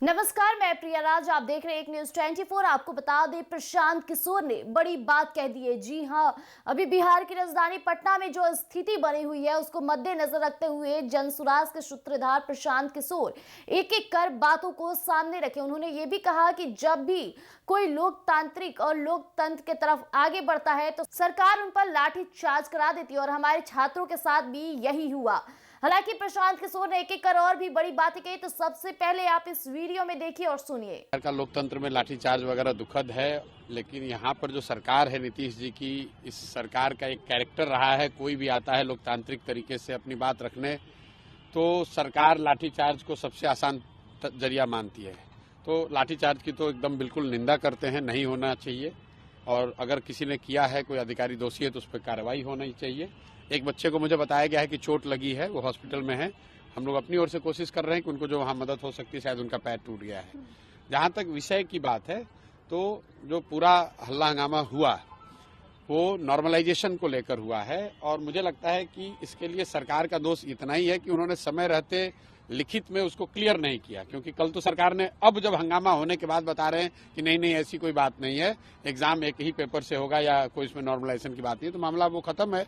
नमस्कार, मैं प्रिया राज। आप देख रहे हैं एक न्यूज 24। आपको बता दें, प्रशांत किशोर ने बड़ी बात कह दी है। जी हां, अभी बिहार की राजधानी पटना में जो स्थिति बनी हुई है उसको मद्देनजर रखते हुए जनसुराज के सूत्रधार प्रशांत किशोर एक एक कर बातों को सामने रखे। उन्होंने ये भी कहा कि जब भी कोई लोकतांत्रिक और लोकतंत्र के तरफ आगे बढ़ता है तो सरकार उन पर लाठी चार्ज करा देती है, और हमारे छात्रों के साथ भी यही हुआ। हालांकि प्रशांत किशोर ने एक एक कर और भी बड़ी बातें कही, तो सबसे पहले आप इस वीडियो में देखिए और सुनिए। का लोकतंत्र में लाठीचार्ज वगैरह दुखद है, लेकिन यहाँ पर जो सरकार है नीतीश जी की, इस सरकार का एक कैरेक्टर रहा है, कोई भी आता है लोकतांत्रिक तरीके से अपनी बात रखने तो सरकार लाठीचार्ज को सबसे आसान जरिया मानती है। तो लाठीचार्ज की तो एकदम बिल्कुल निंदा करते हैं, नहीं होना चाहिए। और अगर किसी ने किया है, कोई अधिकारी दोषी है तो उस पर कार्रवाई होनी चाहिए। एक बच्चे को मुझे बताया गया है कि चोट लगी है, वो हॉस्पिटल में है। हम लोग अपनी ओर से कोशिश कर रहे हैं कि उनको जो वहाँ मदद हो सकती है, शायद उनका पैर टूट गया है। जहाँ तक विषय की बात है, तो जो पूरा हल्ला हंगामा हुआ वो नॉर्मलाइजेशन को लेकर हुआ है, और मुझे लगता है कि इसके लिए सरकार का दोष इतना ही है कि उन्होंने समय रहते लिखित में उसको क्लियर नहीं किया। क्योंकि कल तो सरकार ने, अब जब हंगामा होने के बाद बता रहे हैं कि नहीं नहीं ऐसी कोई बात नहीं है, एग्जाम एक ही पेपर से होगा या कोई इसमें नॉर्मलाइजेशन की बात नहीं है, तो मामला वो खत्म है।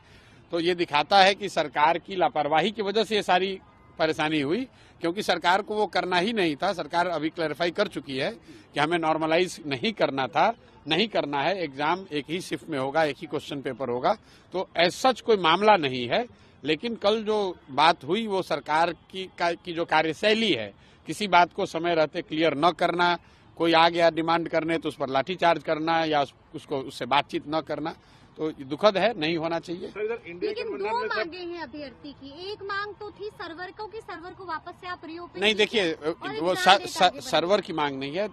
तो ये दिखाता है कि सरकार की लापरवाही की वजह से ये सारी परेशानी हुई, क्योंकि सरकार को वो करना ही नहीं था। सरकार अभी क्लैरिफाई कर चुकी है कि हमें नॉर्मलाइज नहीं करना था, नहीं करना है। एग्जाम एक ही शिफ्ट में होगा, एक ही क्वेश्चन पेपर होगा, तो एज सच कोई मामला नहीं है। लेकिन कल जो बात हुई वो सरकार की जो कार्यशैली है, किसी बात को समय रहते क्लियर न करना, कोई आ गया डिमांड करने तो उस पर लाठीचार्ज करना या उसको उससे बातचीत न करना, तो दुखद है, नहीं होना चाहिए। लेकिन दो मांगे हैं अभ्यर्थी की। एक मांग तो थी सर्वर को वापस से आप रीओपन नहीं, देखिए वो सर्वर की मांग नहीं है।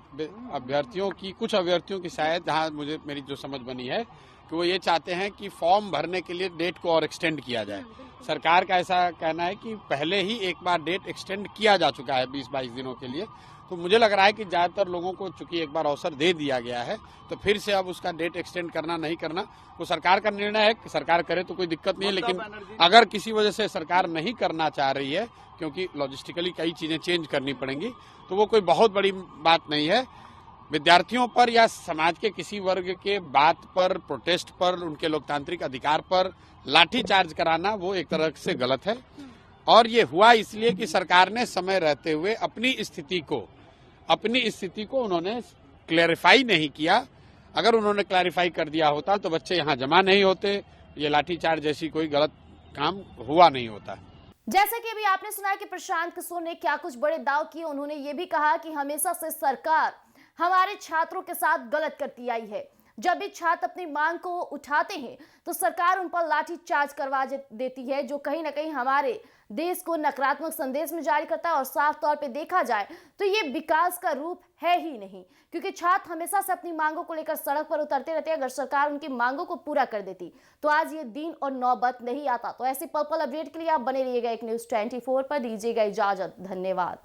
अभ्यर्थियों की, कुछ अभ्यर्थियों की शायद, जहाँ मुझे मेरी जो समझ बनी है कि वो ये चाहते हैं कि फॉर्म भरने के लिए डेट को और एक्सटेंड किया जाए। सरकार का ऐसा कहना है कि पहले ही एक बार डेट एक्सटेंड किया जा चुका है 20-22 दिनों के लिए। तो मुझे लग रहा है कि ज्यादातर लोगों को चूंकि एक बार अवसर दे दिया गया है, तो फिर से अब उसका डेट एक्सटेंड करना नहीं करना वो सरकार का निर्णय है। कि सरकार करे तो कोई दिक्कत नहीं है, लेकिन अगर किसी वजह से सरकार नहीं करना चाह रही है, क्योंकि लॉजिस्टिकली कई चीजें चेंज करनी पड़ेंगी, तो वो कोई बहुत बड़ी बात नहीं है। विद्यार्थियों पर या समाज के किसी वर्ग के बात पर, प्रोटेस्ट पर, उनके लोकतांत्रिक अधिकार पर लाठीचार्ज कराना वो एक तरह से गलत है। और ये हुआ इसलिए कि सरकार ने समय रहते हुए अपनी स्थिति को उन्होंने क्लैरिफाई नहीं किया। अगर उन्होंने क्लैरिफाई कर दिया होता तो बच्चे यहाँ जमा नहीं होते, ये लाठीचार्ज जैसी कोई गलत काम हुआ नहीं होता। जैसा कि अभी आपने सुना कि प्रशांत किशोर ने क्या कुछ बड़े दाव किए। उन्होंने ये भी कहा कि हमेशा से सरकार हमारे छात्रों के साथ गलत करती आई है। जब भी छात्र अपनी मांग को उठाते हैं तो सरकार उन पर लाठी चार्ज करवा देती है, जो कहीं ना कहीं हमारे देश को नकारात्मक संदेश में जारी करता है। और साफ तौर पे देखा जाए तो ये विकास का रूप है ही नहीं, क्योंकि छात्र हमेशा से अपनी मांगों को लेकर सड़क पर उतरते रहते हैं। अगर सरकार उनकी मांगों को पूरा कर देती तो आज ये दिन और नौबत नहीं आता। तो ऐसे पल पल अपडेट के लिए आप बने रहिएगा एक न्यूज 24 पर। दीजिएगा इजाजत, धन्यवाद।